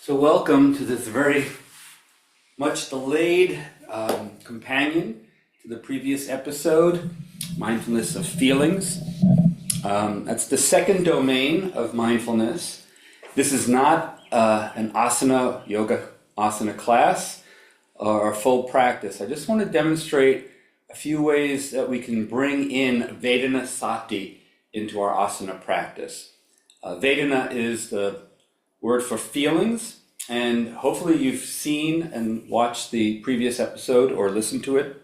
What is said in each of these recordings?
So welcome to this very much delayed companion to the previous episode, Mindfulness of Feelings. That's the second domain of mindfulness. This is not an asana, yoga asana class or a full practice. I just want to demonstrate a few ways that we can bring in Vedana Sati into our asana practice. Vedana is the word for feelings, and hopefully you've seen and watched the previous episode or listened to it.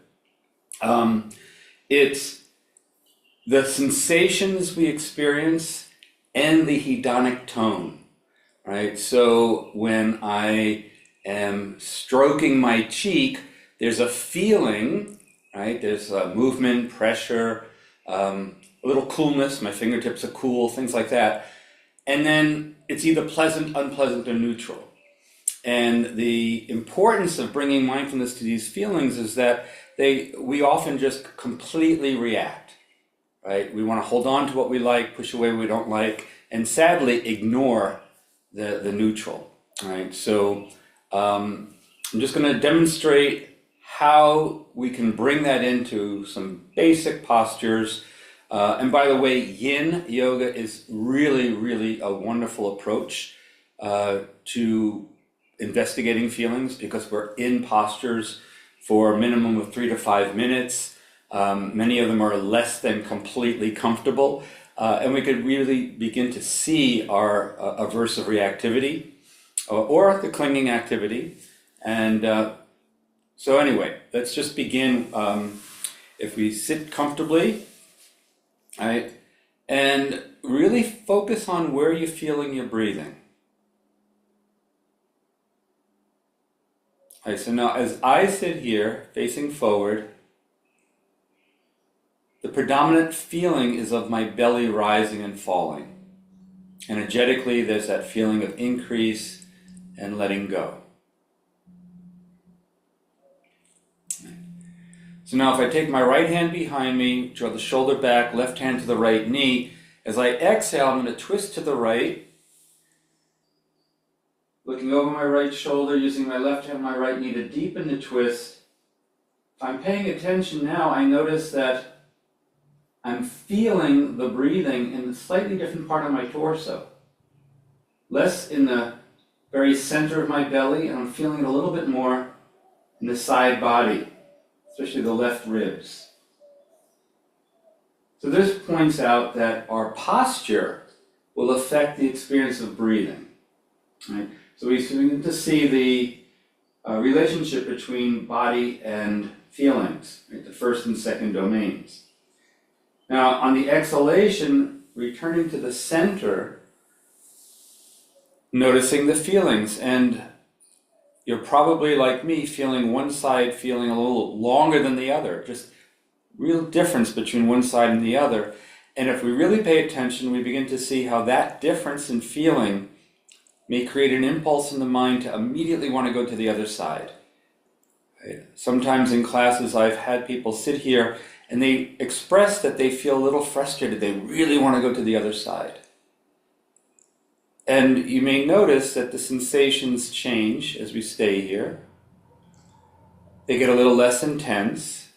It's the sensations we experience and the hedonic tone, right? So when I am stroking my cheek, there's a feeling, right? There's a movement, pressure, a little coolness, my fingertips are cool, things like that. And then it's either pleasant, unpleasant, or neutral. And the importance of bringing mindfulness to these feelings is that we often just completely react, right? We want to hold on to what we like, push away what we don't like, and sadly ignore the neutral, right? So I'm just going to demonstrate how we can bring that into some basic postures. And by the way, yin yoga is really, really a wonderful approach to investigating feelings, because we're in postures for a minimum of 3 to 5 minutes. Many of them are less than completely comfortable. And we could really begin to see our aversive reactivity or the clinging activity. And so anyway, let's just begin. If we sit comfortably, right, and really focus on where you're feeling your breathing. All right, so now as I sit here facing forward, the predominant feeling is of my belly rising and falling. Energetically, there's that feeling of increase and letting go. So now if I take my right hand behind me, draw the shoulder back, left hand to the right knee, as I exhale, I'm going to twist to the right, looking over my right shoulder, using my left hand, my right knee to deepen the twist. If I'm paying attention now, I notice that I'm feeling the breathing in a slightly different part of my torso. Less in the very center of my belly, and I'm feeling it a little bit more in the side body, especially the left ribs. So this points out that our posture will affect the experience of breathing, right? So we begin to see the relationship between body and feelings, right? The first and second domains. Now, on the exhalation, returning to the center, noticing the feelings, and you're probably like me, feeling one side feeling a little longer than the other, just real difference between one side and the other. And if we really pay attention, we begin to see how that difference in feeling may create an impulse in the mind to immediately want to go to the other side. Right? Sometimes in classes I've had people sit here and they express that they feel a little frustrated, they really want to go to the other side. And you may notice that the sensations change as we stay here. They get a little less intense.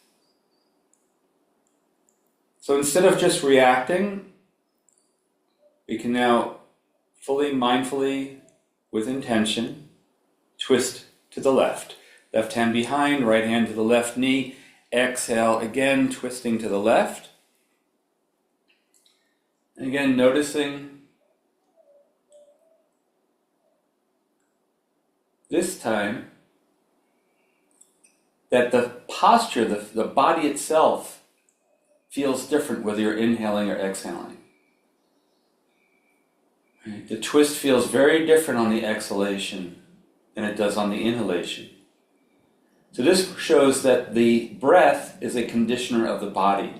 So instead of just reacting, we can now fully mindfully, with intention, twist to the left. Left hand behind, right hand to the left knee. Exhale, again, twisting to the left. And again, noticing this time that the posture, the body itself, feels different whether you're inhaling or exhaling. Right? The twist feels very different on the exhalation than it does on the inhalation. So this shows that the breath is a conditioner of the body.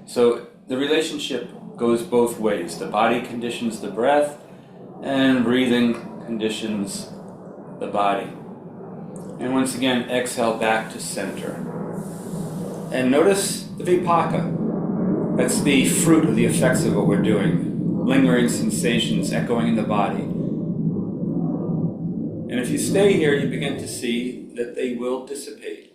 So the relationship goes both ways. The body conditions the breath, and breathing conditions the body. And once again, exhale back to center. And notice the vipaka. That's the fruit of the effects of what we're doing. Lingering sensations echoing in the body. And if you stay here, you begin to see that they will dissipate.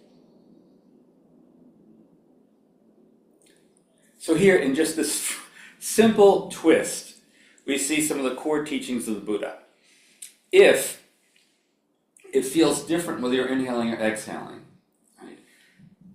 So here, in just this simple twist, we see some of the core teachings of the Buddha. If it feels different whether you're inhaling or exhaling, right,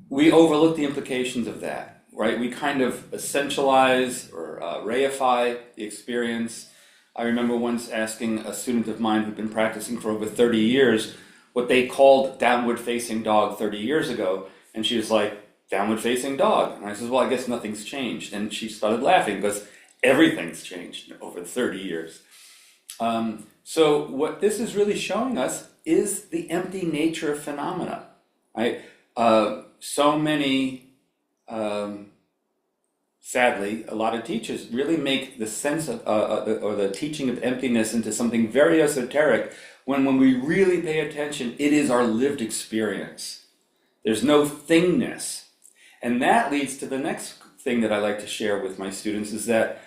we overlook the implications of that, right? We kind of essentialize or reify the experience. I remember once asking a student of mine who'd been practicing for over 30 years what they called downward facing dog 30 years ago, and she was like, downward facing dog. And I said, well, I guess nothing's changed. And she started laughing because everything's changed over 30 years. So what this is really showing us is the empty nature of phenomena, right? So many, sadly, a lot of teachers really make the sense of, or the teaching of emptiness into something very esoteric, when we really pay attention, it is our lived experience. There's no thingness. And that leads to the next thing that I like to share with my students is that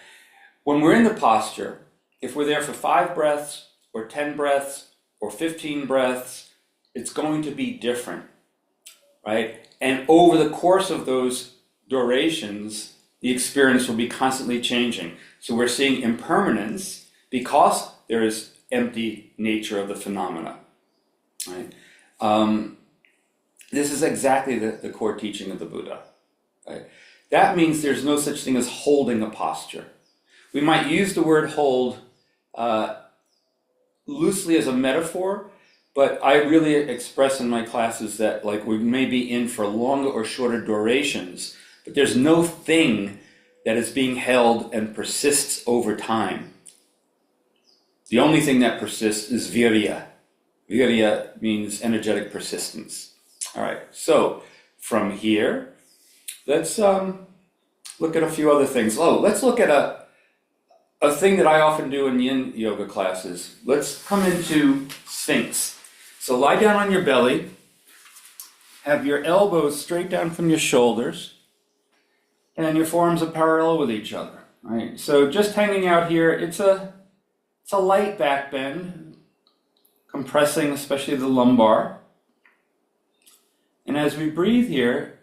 when we're in the posture, if we're there for 5 breaths or 10 breaths or 15 breaths, it's going to be different, right? And over the course of those durations, the experience will be constantly changing. So we're seeing impermanence because there is empty nature of the phenomena, right? This is exactly the core teaching of the Buddha, right? That means there's no such thing as holding a posture. We might use the word hold loosely as a metaphor, but I really express in my classes that like we may be in for longer or shorter durations, but there's no thing that is being held and persists over time. The only thing that persists is virya. Virya means energetic persistence. All right, so from here, let's look at a few other things. Let's look at a thing that I often do in yin yoga classes. Let's come into Sphinx. So lie down on your belly, have your elbows straight down from your shoulders, and your forearms are parallel with each other. Right? So just hanging out here, it's a light back bend, compressing especially the lumbar. And as we breathe here,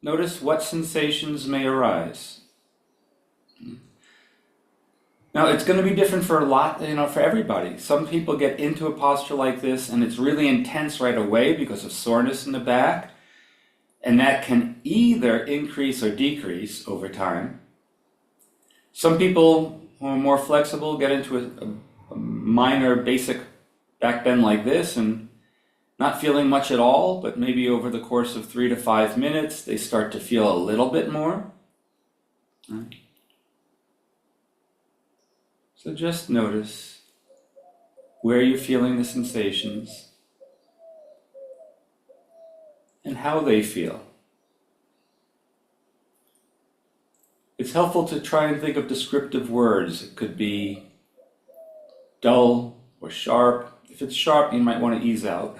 notice what sensations may arise. Now, it's going to be different for for everybody. Some people get into a posture like this and it's really intense right away because of soreness in the back. And that can either increase or decrease over time. Some people who are more flexible get into a minor basic back bend like this and not feeling much at all, but maybe over the course of 3 to 5 minutes, they start to feel a little bit more. Right. So just notice where you're feeling the sensations and how they feel. It's helpful to try and think of descriptive words. It could be dull or sharp. If it's sharp, you might want to ease out.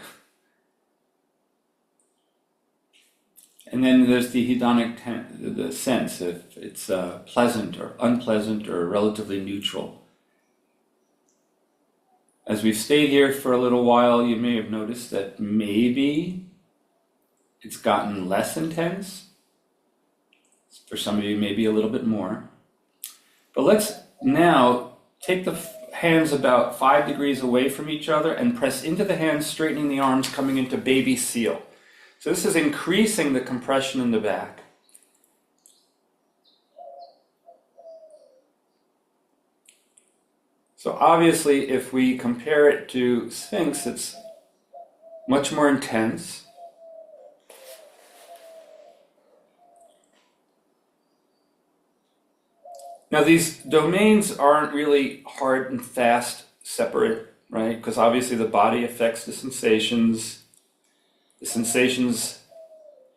And then there's the hedonic the sense, if it's pleasant or unpleasant or relatively neutral. As we've stayed here for a little while, you may have noticed that maybe it's gotten less intense. For some of you, maybe a little bit more. But let's now take the hands about 5 degrees away from each other and press into the hands, straightening the arms, coming into baby seal. So this is increasing the compression in the back. So obviously, if we compare it to Sphinx, it's much more intense. Now these domains aren't really hard and fast separate, right? Because obviously the body affects the sensations. The sensations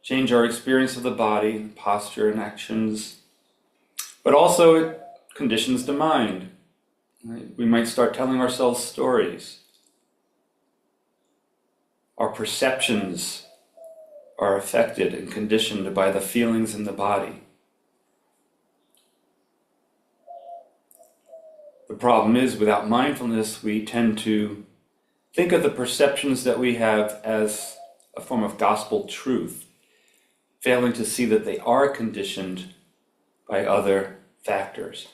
change our experience of the body, posture and actions. But also it conditions the mind. Right? We might start telling ourselves stories. Our perceptions are affected and conditioned by the feelings in the body. The problem is, without mindfulness, we tend to think of the perceptions that we have as a form of gospel truth, failing to see that they are conditioned by other factors.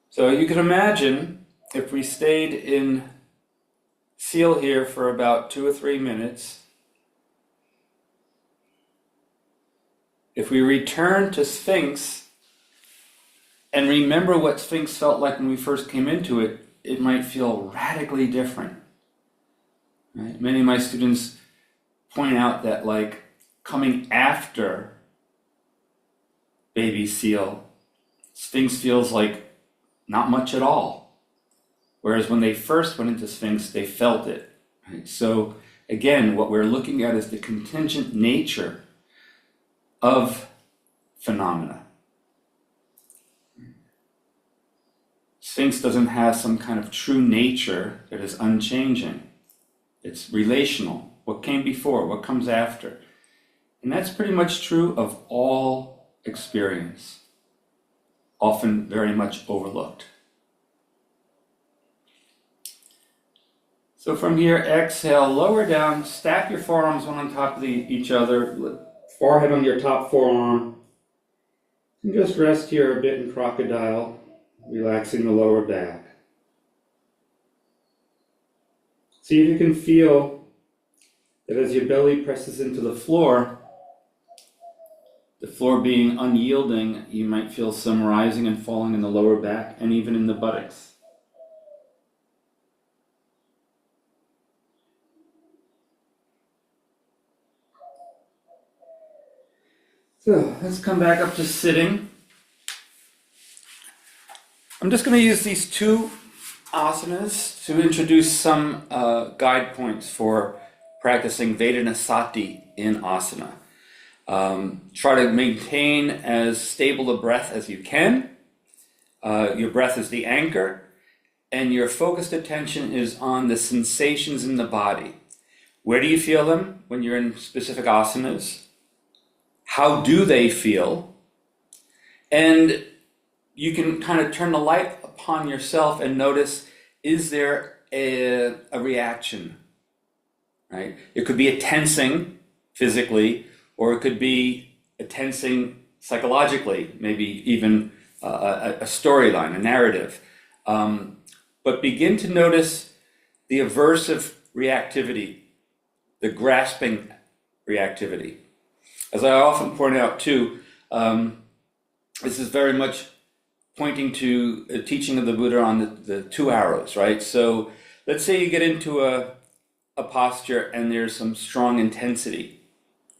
So you can imagine if we stayed in seal here for about 2 or 3 minutes, if we return to Sphinx and remember what Sphinx felt like when we first came into it, it might feel radically different. Right? Many of my students point out that like coming after baby seal, Sphinx feels like not much at all. Whereas when they first went into Sphinx, they felt it. Right? So again, what we're looking at is the contingent nature of phenomena. Sphinx doesn't have some kind of true nature that is unchanging. It's relational. What came before, what comes after. And that's pretty much true of all experience, often very much overlooked. So from here, exhale, lower down, stack your forearms one on top of each other, forehead on your top forearm, and just rest here a bit in crocodile, relaxing the lower back. See if you can feel that as your belly presses into the floor being unyielding, you might feel some rising and falling in the lower back and even in the buttocks. So let's come back up to sitting. I'm just going to use these 2 asanas to introduce some guide points for practicing Vedanasati in asana. Try to maintain as stable a breath as you can. Your breath is the anchor, and your focused attention is on the sensations in the body. Where do you feel them when you're in specific asanas? How do they feel? And you can kind of turn the light upon yourself and notice, is there a reaction? Right? It could be a tensing physically, or it could be a tensing psychologically, maybe even a storyline, a narrative. But begin to notice the aversive reactivity, the grasping reactivity. As I often point out too, this is very much pointing to a teaching of the Buddha on the 2 arrows, right? So let's say you get into a posture and there's some strong intensity.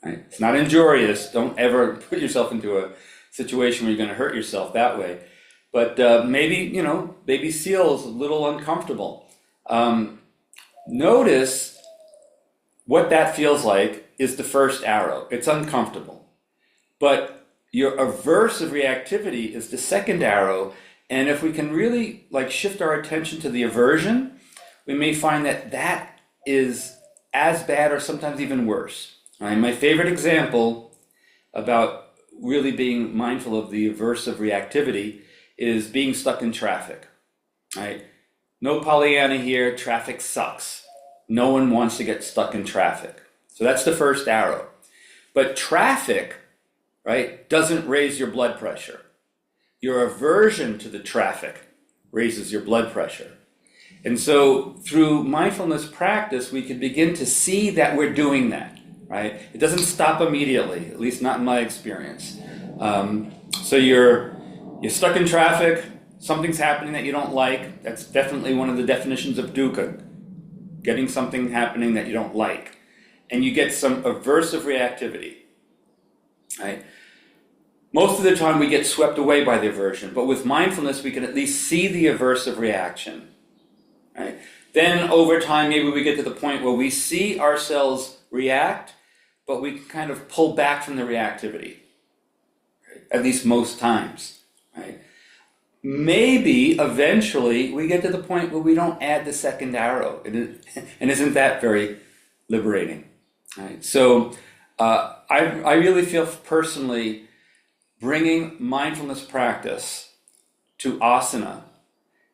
Right? It's not injurious. Don't ever put yourself into a situation where you're going to hurt yourself that way. But maybe, baby seal is a little uncomfortable. Notice what that feels like is the first arrow. It's uncomfortable. But your aversive reactivity is the second arrow. And if we can really shift our attention to the aversion, we may find that is as bad or sometimes even worse. Right? My favorite example about really being mindful of the aversive reactivity is being stuck in traffic. Right? No Pollyanna here, traffic sucks. No one wants to get stuck in traffic. So that's the first arrow. But traffic, right, doesn't raise your blood pressure. Your aversion to the traffic raises your blood pressure. And so through mindfulness practice, we can begin to see that we're doing that, right? It doesn't stop immediately, at least not in my experience. So you're stuck in traffic, something's happening that you don't like. That's definitely one of the definitions of dukkha, getting something happening that you don't like. And you get some aversive reactivity, right? Most of the time we get swept away by the aversion, but with mindfulness we can at least see the aversive reaction. Right? Then over time, maybe we get to the point where we see ourselves react, but we can kind of pull back from the reactivity, right? At least most times. Right? Maybe eventually we get to the point where we don't add the second arrow, and isn't that very liberating? Right? So I really feel personally bringing mindfulness practice to asana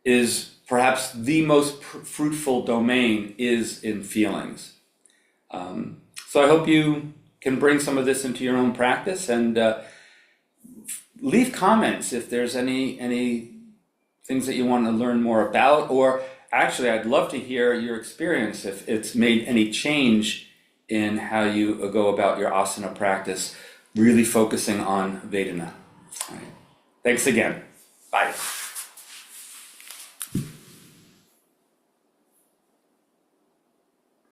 is perhaps the most fruitful domain is in feelings. So I hope you can bring some of this into your own practice, and leave comments if there's any things that you want to learn more about, or actually I'd love to hear your experience if it's made any change in how you go about your asana practice, really focusing on Vedana. All right. Thanks again. Bye.